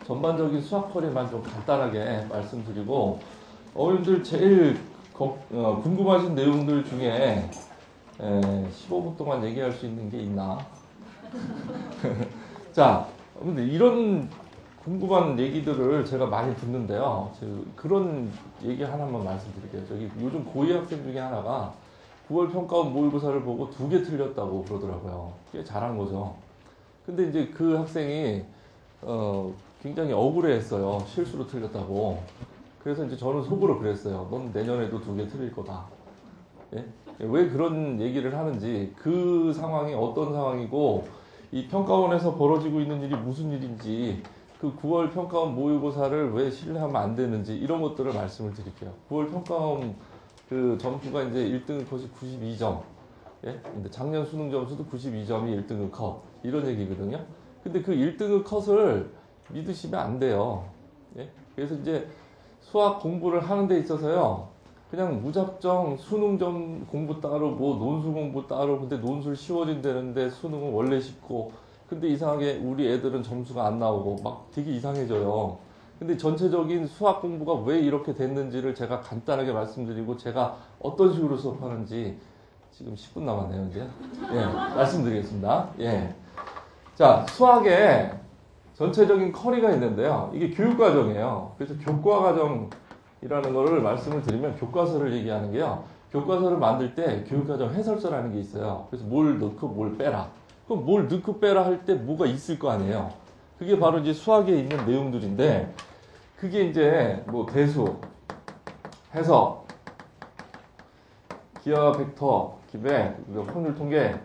전반적인 수학 커리만 좀 간단하게 말씀드리고, 어머님들 제일 궁금하신 내용들 중에 15분 동안 얘기할 수 있는 게 있나? 자, 근데 이런 궁금한 얘기들을 제가 많이 듣는데요. 그런 얘기 하나만 말씀드릴게요. 저기 요즘 고2 학생 중에 하나가 9월 평가원 모의고사를 보고 2개 틀렸다고 그러더라고요. 꽤 잘한 거죠. 근데 이제 그 학생이 굉장히 억울해했어요. 실수로 틀렸다고. 그래서 이제 저는 속으로 그랬어요. 넌 내년에도 2개 틀릴 거다. 예? 왜 그런 얘기를 하는지, 그 상황이 어떤 상황이고, 이 평가원에서 벌어지고 있는 일이 무슨 일인지, 그 9월 평가원 모의고사를 왜 신뢰하면 안 되는지, 이런 것들을 말씀을 드릴게요. 9월 평가원 그 점수가 이제 1등급 컷이 92점. 예? 근데 작년 수능 점수도 92점이 1등급 컷. 이런 얘기거든요. 근데 그 1등급 컷을 믿으시면 안 돼요. 예? 그래서 이제 수학 공부를 하는 데 있어서요, 그냥 무작정 수능 점 공부 따로, 뭐 논술 공부 따로, 근데 논술 쉬워진다는데 수능은 원래 쉽고, 근데 이상하게 우리 애들은 점수가 안 나오고 막 되게 이상해져요. 근데 전체적인 수학 공부가 왜 이렇게 됐는지를 제가 간단하게 말씀드리고, 제가 어떤 식으로 수업하는지 지금 10분 남았네요, 이제. 예, 말씀드리겠습니다. 예. 자, 수학에 전체적인 커리가 있는데요. 이게 교육과정이에요. 그래서 교과과정이라는 거를 말씀을 드리면, 교과서를 얘기하는 게요, 교과서를 만들 때 교육과정 해설서라는 게 있어요. 그래서 뭘 넣고 뭘 빼라. 그럼 뭘 넣고 빼라 할 때 뭐가 있을 거 아니에요. 그게 바로 이제 수학에 있는 내용들인데, 그게 이제 뭐 대수, 해석, 기하 벡터, 기백, 확률 통계,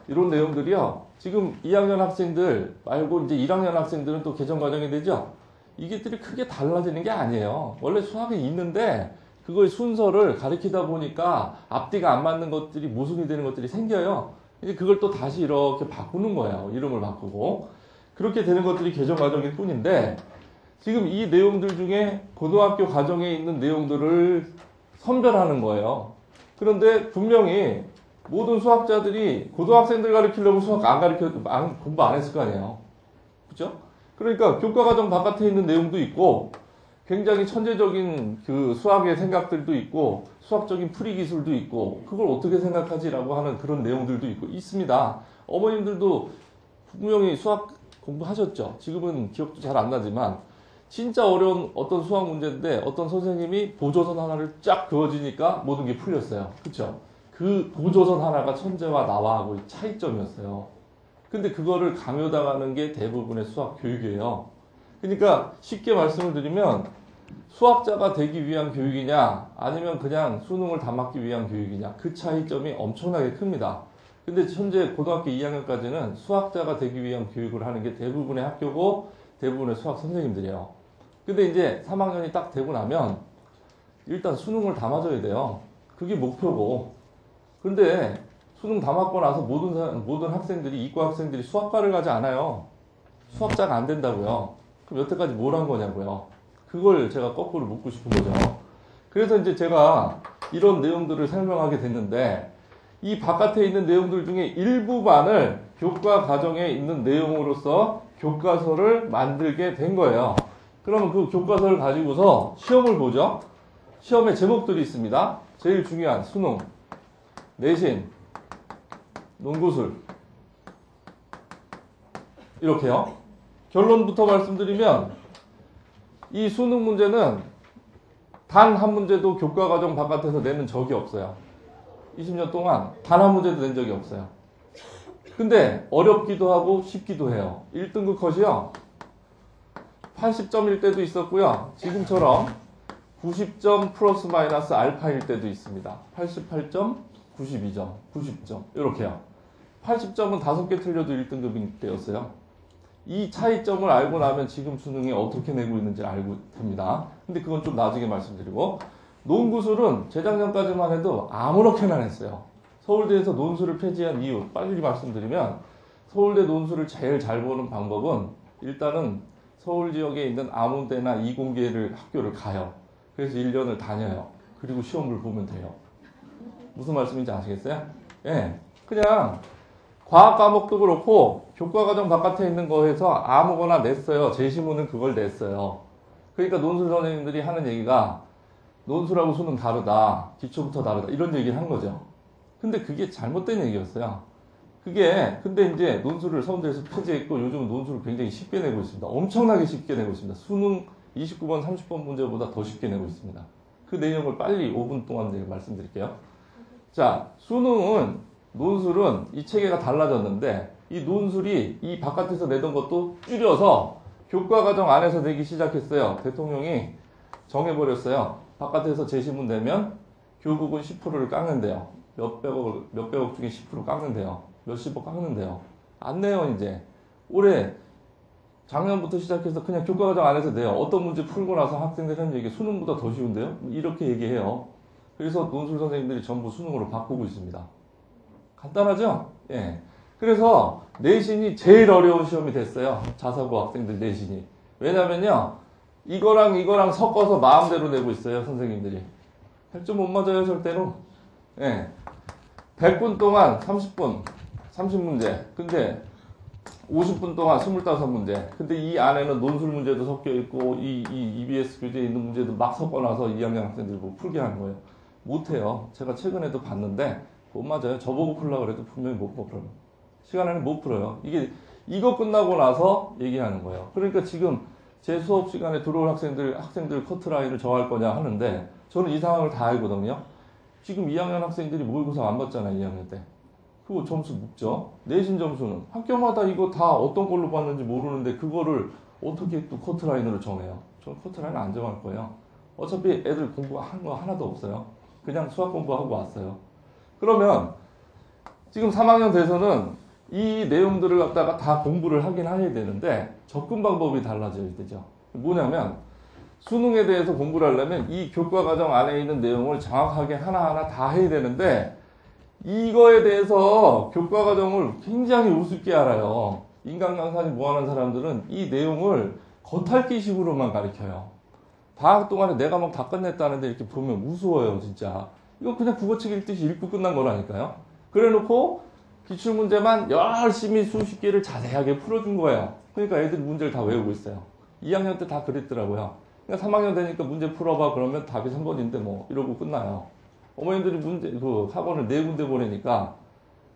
이런 내용들이요, 지금 2학년 학생들 말고 이제 1학년 학생들은 또 개정 과정이 되죠. 이게들이 크게 달라지는 게 아니에요. 원래 수학이 있는데 그거의 순서를 가리키다 보니까 앞뒤가 안 맞는 것들이 모순이 되는 것들이 생겨요. 이제 그걸 또 다시 이렇게 바꾸는 거예요. 이름을 바꾸고. 그렇게 되는 것들이 개정 과정일 뿐인데, 지금 이 내용들 중에 고등학교 과정에 있는 내용들을 선별하는 거예요. 그런데 분명히 모든 수학자들이 고등학생들 가르치려고 수학 공부 안 했을 거 아니에요. 그죠? 그러니까 교과과정 바깥에 있는 내용도 있고, 굉장히 천재적인 그 수학의 생각들도 있고, 수학적인 풀이 기술도 있고, 그걸 어떻게 생각하지라고 하는 그런 내용들도 있습니다. 어머님들도 분명히 수학 공부하셨죠? 지금은 기억도 잘 안 나지만, 진짜 어려운 어떤 수학 문제인데 어떤 선생님이 보조선 하나를 쫙 그어지니까 모든 게 풀렸어요. 그렇죠? 그 보조선 하나가 천재와 나와하고 차이점이었어요. 근데 그거를 강요당하는 게 대부분의 수학 교육이에요. 그러니까 쉽게 말씀을 드리면, 수학자가 되기 위한 교육이냐 아니면 그냥 수능을 다 맞기 위한 교육이냐, 그 차이점이 엄청나게 큽니다. 근데 현재 고등학교 2학년까지는 수학자가 되기 위한 교육을 하는 게 대부분의 학교고 대부분의 수학 선생님들이에요. 근데 이제 3학년이 딱 되고 나면 일단 수능을 다 맞아야 돼요. 그게 목표고. 근데 수능 다 맞고 나서 모든 학생들이, 이과 학생들이 수학과를 가지 않아요. 수학자가 안 된다고요. 그럼 여태까지 뭘 한 거냐고요. 그걸 제가 거꾸로 묻고 싶은 거죠. 그래서 이제 제가 이런 내용들을 설명하게 됐는데, 이 바깥에 있는 내용들 중에 일부만을 교과 과정에 있는 내용으로서 교과서를 만들게 된 거예요. 그러면 그 교과서를 가지고서 시험을 보죠. 시험에 제목들이 있습니다. 제일 중요한 수능, 내신, 논구술, 이렇게요. 결론부터 말씀드리면, 이 수능 문제는 단 한 문제도 교과과정 바깥에서 내는 적이 없어요. 20년 동안 단 한 문제도 낸 적이 없어요. 근데 어렵기도 하고 쉽기도 해요. 1등급 컷이요, 80점일 때도 있었고요, 지금처럼 90점 플러스 마이너스 알파일 때도 있습니다. 88점, 92점, 90점, 이렇게요. 80점은 5개 틀려도 1등급일 때였어요. 이 차이점을 알고 나면 지금 수능이 어떻게 내고 있는지 알고 됩니다. 근데 그건 좀 나중에 말씀드리고, 논구술은 재작년까지만 해도 아무렇게나 냈어요. 서울대에서 논술을 폐지한 이유 빨리 말씀드리면, 서울대 논술을 제일 잘 보는 방법은 일단은 서울 지역에 있는 아무 데나 이공계를 학교를 가요. 그래서 1년을 다녀요. 그리고 시험을 보면 돼요. 무슨 말씀인지 아시겠어요? 예, 그냥 과학 과목도 그렇고 교과과정 바깥에 있는 거에서 아무거나 냈어요. 제시문은 그걸 냈어요. 그러니까 논술 선생님들이 하는 얘기가 논술하고 수능 다르다. 기초부터 다르다. 이런 얘기를 한 거죠. 근데 그게 잘못된 얘기였어요. 근데 이제 논술을 서울대에서 폐지했고 요즘은 논술을 굉장히 쉽게 내고 있습니다. 엄청나게 쉽게 내고 있습니다. 수능 29번, 30번 문제보다 더 쉽게 내고 있습니다. 그 내용을 빨리 5분 동안 말씀드릴게요. 자, 논술은 이 체계가 달라졌는데 이 논술이 이 바깥에서 내던 것도 줄여서 교과과정 안에서 내기 시작했어요. 대통령이 정해버렸어요. 바깥에서 제시문 내면 교복은 10%를 깎는데요. 몇백억 중에 10% 깎는데요. 몇십억 깎는데요. 안 내요, 이제. 올해 작년부터 시작해서 그냥 교과과정 안에서 내요. 어떤 문제 풀고 나서 학생들이 하는 얘기 수능보다 더 쉬운데요? 이렇게 얘기해요. 그래서 논술 선생님들이 전부 수능으로 바꾸고 있습니다. 간단하죠? 예. 그래서 내신이 제일 어려운 시험이 됐어요. 자사고 학생들 내신이. 왜냐면요. 이거랑 섞어서 마음대로 내고 있어요. 선생님들이. 100점 못 맞아요. 절대로. 예. 100분 동안 30분, 30문제. 근데 50분 동안 25문제. 근데 이 안에는 논술 문제도 섞여 있고, 이 EBS 교재에 있는 문제도 막 섞어놔서 2학년 학생들 보고 풀게 하는 거예요. 못해요. 제가 최근에도 봤는데, 못 맞아요. 저보고 풀려고 그래도 분명히 못 풀어요. 시간에는 못 풀어요. 이거 끝나고 나서 얘기하는 거예요. 그러니까 지금 제 수업 시간에 들어올 학생들 커트라인을 정할 거냐 하는데, 저는 이 상황을 다 알거든요. 지금 2학년 학생들이 모의고사 안 봤잖아요, 2학년 때. 그거 점수 묻죠. 내신 점수는 학교마다 이거 다 어떤 걸로 봤는지 모르는데 그거를 어떻게 또 커트라인으로 정해요. 저는 커트라인 안 정할 거예요. 어차피 애들 공부한 거 하나도 없어요. 그냥 수학 공부하고 왔어요. 그러면 지금 3학년 돼서는 이 내용들을 갖다가 다 공부를 하긴 해야 되는데 접근 방법이 달라져야 되죠. 뭐냐면 수능에 대해서 공부를 하려면 이 교과과정 안에 있는 내용을 정확하게 하나하나 다 해야 되는데 이거에 대해서 교과과정을 굉장히 우습게 알아요. 인간 강사니 뭐하는 사람들은 이 내용을 겉핥기식으로만 가르쳐요. 방학 동안에 내가 막 다 끝냈다는데 이렇게 보면 우스워요, 진짜. 이거 그냥 국어책 읽듯이 읽고 끝난 거라니까요. 그래 놓고 기출문제만 열심히 수십 개를 자세하게 풀어준 거예요. 그러니까 애들이 문제를 다 외우고 있어요. 2학년 때 다 그랬더라고요. 그러니까 3학년 되니까 문제 풀어봐 그러면 답이 3번인데 뭐 이러고 끝나요. 어머님들이 학원을 4군데 보내니까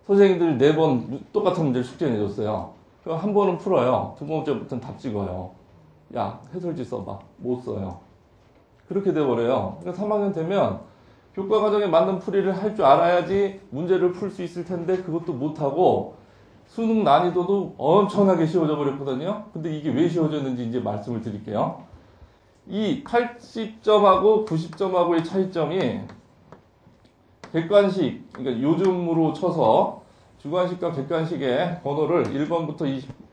선생님들이 4번 똑같은 문제를 숙제 내줬어요. 그럼 한 번은 풀어요. 두 번째부터는 답 찍어요. 야, 해설지 써봐. 못 써요. 그렇게 돼버려요. 그러니까 3학년 되면 교과과정에 맞는 풀이를 할 줄 알아야지 문제를 풀 수 있을 텐데 그것도 못하고 수능 난이도도 엄청나게 쉬워져 버렸거든요. 근데 이게 왜 쉬워졌는지 이제 말씀을 드릴게요. 이 80점하고 90점하고의 차이점이 객관식, 그러니까 요즘으로 쳐서 주관식과 객관식의 번호를 1번부터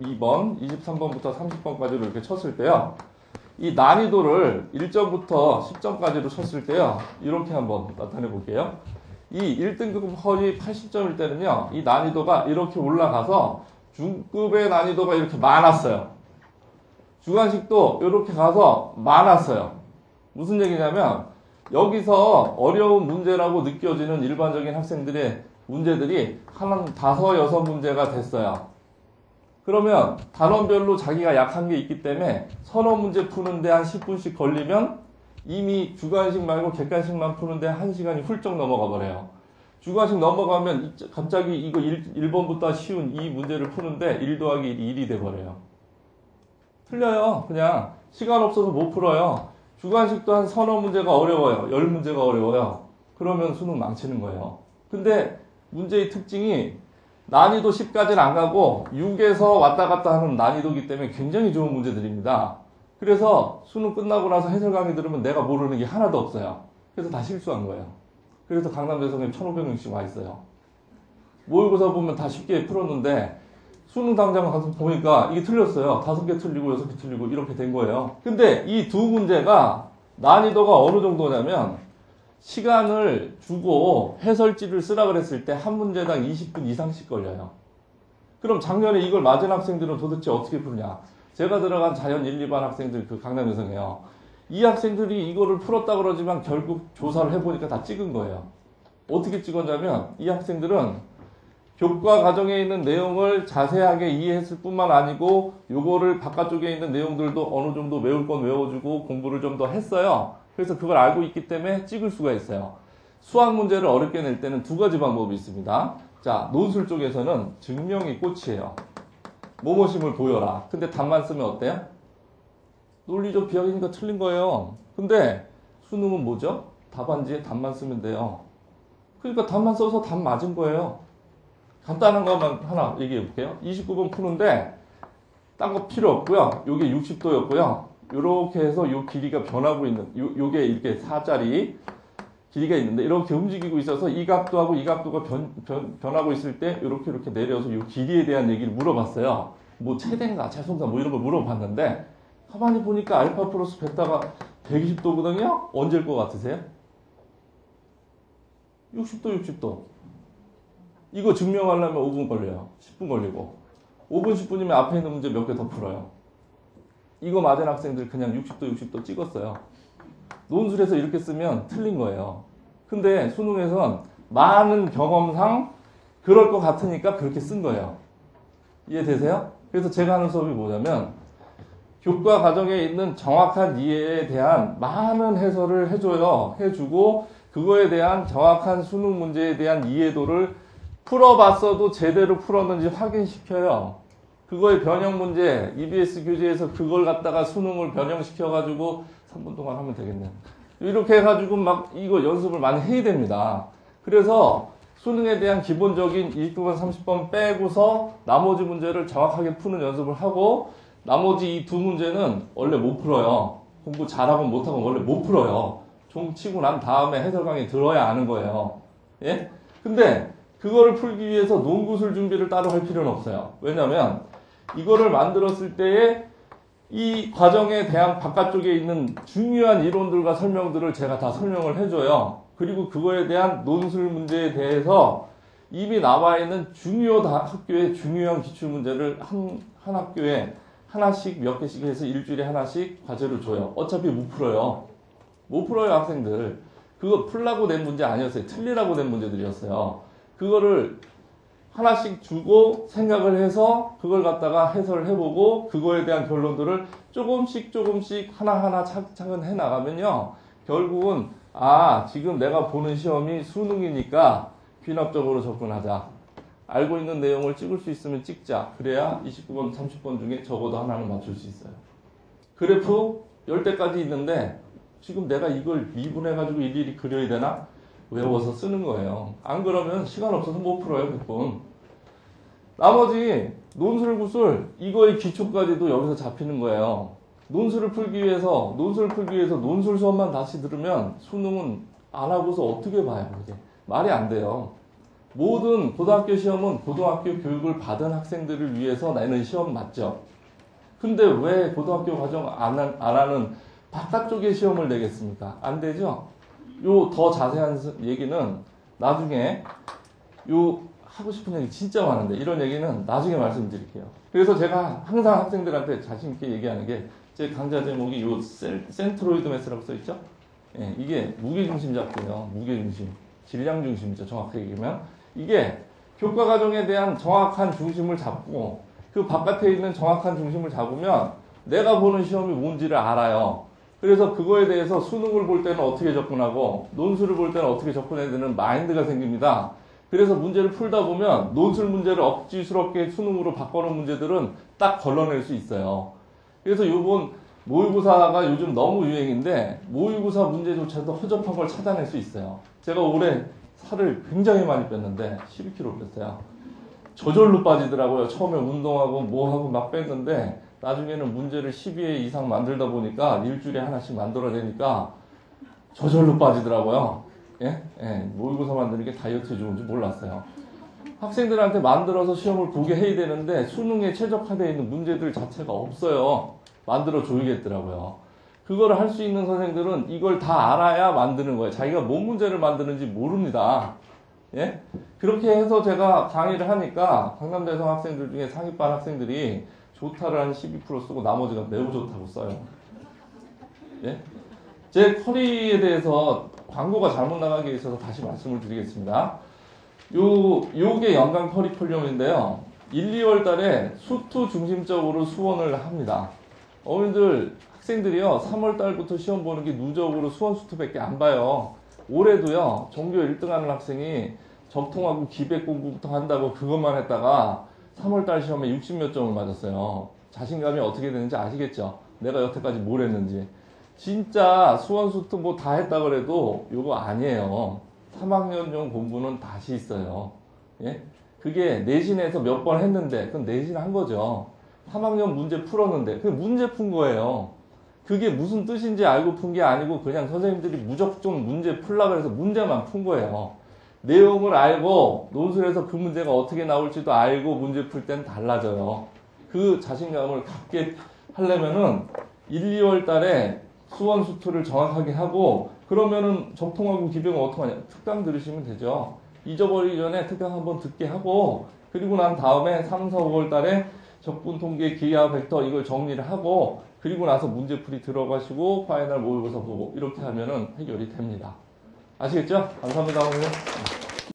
22번, 23번부터 30번까지로 이렇게 쳤을 때요. 이 난이도를 1점부터 10점까지로 쳤을 때요. 이렇게 한번 나타내 볼게요. 이 1등급 허리 80점일 때는요. 이 난이도가 이렇게 올라가서 중급의 난이도가 이렇게 많았어요. 주관식도 이렇게 가서 많았어요. 무슨 얘기냐면 여기서 어려운 문제라고 느껴지는 일반적인 학생들의 문제들이 한 5, 6문제가 됐어요. 그러면 단원별로 자기가 약한 게 있기 때문에 서너 문제 푸는데 한 10분씩 걸리면 이미 주관식 말고 객관식만 푸는데 1시간이 훌쩍 넘어가 버려요. 주관식 넘어가면 갑자기 이거 1번부터 쉬운 이 문제를 푸는데 1 더하기 1이 돼버려요. 틀려요. 그냥 시간 없어서 못 풀어요. 주관식도 한 서너 문제가 어려워요. 10문제가 어려워요. 그러면 수능 망치는 거예요. 근데 문제의 특징이 난이도 10까지는 안 가고 6에서 왔다 갔다 하는 난이도이기 때문에 굉장히 좋은 문제들입니다. 그래서 수능 끝나고 나서 해설 강의 들으면 내가 모르는 게 하나도 없어요. 그래서 다 실수한 거예요. 그래서 강남대성에 1,500명씩 와 있어요. 모의고사 보면 다 쉽게 풀었는데 수능 당장 가서 보니까 이게 틀렸어요. 5개 틀리고 6개 틀리고 이렇게 된 거예요. 근데 이 두 문제가 난이도가 어느 정도냐면 시간을 주고 해설지를 쓰라 그랬을 때 한 문제당 20분 이상씩 걸려요. 그럼 작년에 이걸 맞은 학생들은 도대체 어떻게 푸느냐. 제가 들어간 자연 1, 2반 학생들 그 강남여성이에요. 이 학생들이 이거를 풀었다 그러지만 결국 조사를 해보니까 다 찍은 거예요. 어떻게 찍었냐면 이 학생들은 교과 과정에 있는 내용을 자세하게 이해했을 뿐만 아니고 요거를 바깥쪽에 있는 내용들도 어느 정도 외울 건 외워주고 공부를 좀 더 했어요. 그래서 그걸 알고 있기 때문에 찍을 수가 있어요. 수학 문제를 어렵게 낼 때는 두 가지 방법이 있습니다. 자, 논술 쪽에서는 증명이 꽃이에요. 뭐뭐심을 보여라. 근데 답만 쓰면 어때요? 논리적 비약이니까 틀린 거예요. 근데 수능은 뭐죠? 답안지에 답만 쓰면 돼요. 그러니까 답만 써서 답 맞은 거예요. 간단한 것만 하나 얘기해 볼게요. 29번 푸는데 딴 거 필요 없고요. 요게 60도였고요. 요렇게 해서 요 길이가 변하고 있는 요게 이렇게 4짜리 길이가 있는데 이렇게 움직이고 있어서 이 각도하고 이 각도가 변하고 있을 때 이렇게 내려서 요 길이에 대한 얘기를 물어봤어요. 뭐 최대인가 최소인가 뭐 이런 걸 물어봤는데 가만히 보니까 알파 플러스 베타가 120도거든요. 언제일 것 같으세요? 60도. 이거 증명하려면 5분 걸려요. 10분 걸리고. 5분, 10분이면 앞에 있는 문제 몇 개 더 풀어요. 이거 맞은 학생들 그냥 60도 찍었어요. 논술에서 이렇게 쓰면 틀린 거예요. 근데 수능에선 많은 경험상 그럴 것 같으니까 그렇게 쓴 거예요. 이해되세요? 그래서 제가 하는 수업이 뭐냐면 교과 과정에 있는 정확한 이해에 대한 많은 해설을 해주고 그거에 대한 정확한 수능 문제에 대한 이해도를 풀어봤어도 제대로 풀었는지 확인시켜요. 그거의 변형 문제, EBS 교재에서 그걸 갖다가 수능을 변형시켜가지고 3분 동안 하면 되겠네요. 이렇게 해가지고 막 이거 연습을 많이 해야 됩니다. 그래서 수능에 대한 기본적인 29번, 30번 빼고서 나머지 문제를 정확하게 푸는 연습을 하고 나머지 이 두 문제는 원래 못 풀어요. 공부 잘하건 못하건 원래 못 풀어요. 종 치고 난 다음에 해설 강의 들어야 아는 거예요. 예? 근데 그거를 풀기 위해서 논구술 준비를 따로 할 필요는 없어요. 왜냐면 이거를 만들었을 때에 이 과정에 대한 바깥쪽에 있는 중요한 이론들과 설명들을 제가 다 설명을 해줘요. 그리고 그거에 대한 논술 문제에 대해서 이미 나와 있는 학교의 중요한 기출문제를 한 학교에 하나씩 몇 개씩 해서 일주일에 하나씩 과제를 줘요. 어차피 못 풀어요. 못 풀어요, 학생들. 그거 풀라고 낸 문제 아니었어요. 틀리라고 낸 문제들이었어요. 그거를 하나씩 주고 생각을 해서 그걸 갖다가 해설을 해보고 그거에 대한 결론들을 조금씩 하나하나 차근차근 해나가면요. 결국은 지금 내가 보는 시험이 수능이니까 귀납적으로 접근하자. 알고 있는 내용을 찍을 수 있으면 찍자. 그래야 29번, 30번 중에 적어도 하나는 맞출 수 있어요. 그래프 10대까지 있는데 지금 내가 이걸 미분해가지고 일일이 그려야 되나? 외워서 쓰는 거예요. 안 그러면 시간 없어서 못 풀어요, 100번. 나머지 논술, 구술 이거의 기초까지도 여기서 잡히는 거예요. 논술을 풀기 위해서 논술 수업만 다시 들으면 수능은 안 하고서 어떻게 봐요, 이게. 말이 안 돼요. 모든 고등학교 시험은 고등학교 교육을 받은 학생들을 위해서 내는 시험 맞죠? 근데 왜 고등학교 과정 안 하는 바깥쪽에 시험을 내겠습니까? 안 되죠? 요 더 자세한 얘기는 나중에 하고 싶은 얘기 진짜 많은데 이런 얘기는 나중에 말씀드릴게요. 그래서 제가 항상 학생들한테 자신 있게 얘기하는 게 제 강좌 제목이 요 센트로이드 매스라고 써 있죠? 예, 이게 무게중심 잡기예요. 무게중심. 질량 중심이죠. 정확하게 얘기하면. 이게 교과 과정에 대한 정확한 중심을 잡고 그 바깥에 있는 정확한 중심을 잡으면 내가 보는 시험이 뭔지를 알아요. 그래서 그거에 대해서 수능을 볼 때는 어떻게 접근하고 논술을 볼 때는 어떻게 접근해야 되는 마인드가 생깁니다. 그래서 문제를 풀다 보면 논술 문제를 억지스럽게 수능으로 바꿔놓은 문제들은 딱 걸러낼 수 있어요. 그래서 요번 모의고사가 요즘 너무 유행인데 모의고사 문제조차도 허접한 걸 찾아낼 수 있어요. 제가 올해 살을 굉장히 많이 뺐는데 12kg 뺐어요. 저절로 빠지더라고요. 처음에 운동하고 뭐하고 막 뺐는데 나중에는 문제를 12회 이상 만들다 보니까 일주일에 하나씩 만들어내니까 저절로 빠지더라고요. 예? 모의고사 만드는 게 다이어트에 좋은지 몰랐어요. 학생들한테 만들어서 시험을 보게 해야 되는데 수능에 최적화되어 있는 문제들 자체가 없어요. 만들어 줘야겠더라고요. 그걸 할 수 있는 선생들은 이걸 다 알아야 만드는 거예요. 자기가 뭔 문제를 만드는지 모릅니다. 예? 그렇게 해서 제가 강의를 하니까 강남대성 학생들 중에 상위반 학생들이 좋다를 한 12% 쓰고 나머지가 매우 좋다고 써요. 예? 제 커리에 대해서 광고가 잘못 나가게 있어서 다시 말씀을 드리겠습니다. 요게 연강 커리큘럼인데요. 1, 2월 달에 수투 중심적으로 수원을 합니다. 어머님들, 학생들이요, 3월 달부터 시험 보는 게 누적으로 수원 수투밖에 안 봐요. 올해도요, 전교 1등 하는 학생이 적통하고 기백 공부부터 한다고 그것만 했다가 3월 달 시험에 60몇 점을 맞았어요. 자신감이 어떻게 되는지 아시겠죠? 내가 여태까지 뭘 했는지. 진짜 수원 수투 뭐 다 했다 그래도 요거 아니에요. 3학년용 공부는 다시 있어요. 예? 그게 내신에서 몇 번 했는데, 그건 내신 한 거죠. 3학년 문제 풀었는데, 그 문제 푼 거예요. 그게 무슨 뜻인지 알고 푼 게 아니고, 그냥 선생님들이 무조건 문제 풀라 그래서 문제만 푼 거예요. 내용을 알고, 논술에서 그 문제가 어떻게 나올지도 알고 문제 풀 땐 달라져요. 그 자신감을 갖게 하려면은 1, 2월 달에 수원 수투를 정확하게 하고, 그러면은 적통하고 기백은 어떡하냐? 특강 들으시면 되죠. 잊어버리기 전에 특강 한번 듣게 하고, 그리고 난 다음에 3, 4, 5월 달에 적분 통계, 기하, 벡터 이걸 정리를 하고, 그리고 나서 문제풀이 들어가시고 파이널 모의고사 보고 이렇게 하면은 해결이 됩니다. 아시겠죠? 감사합니다, 오늘.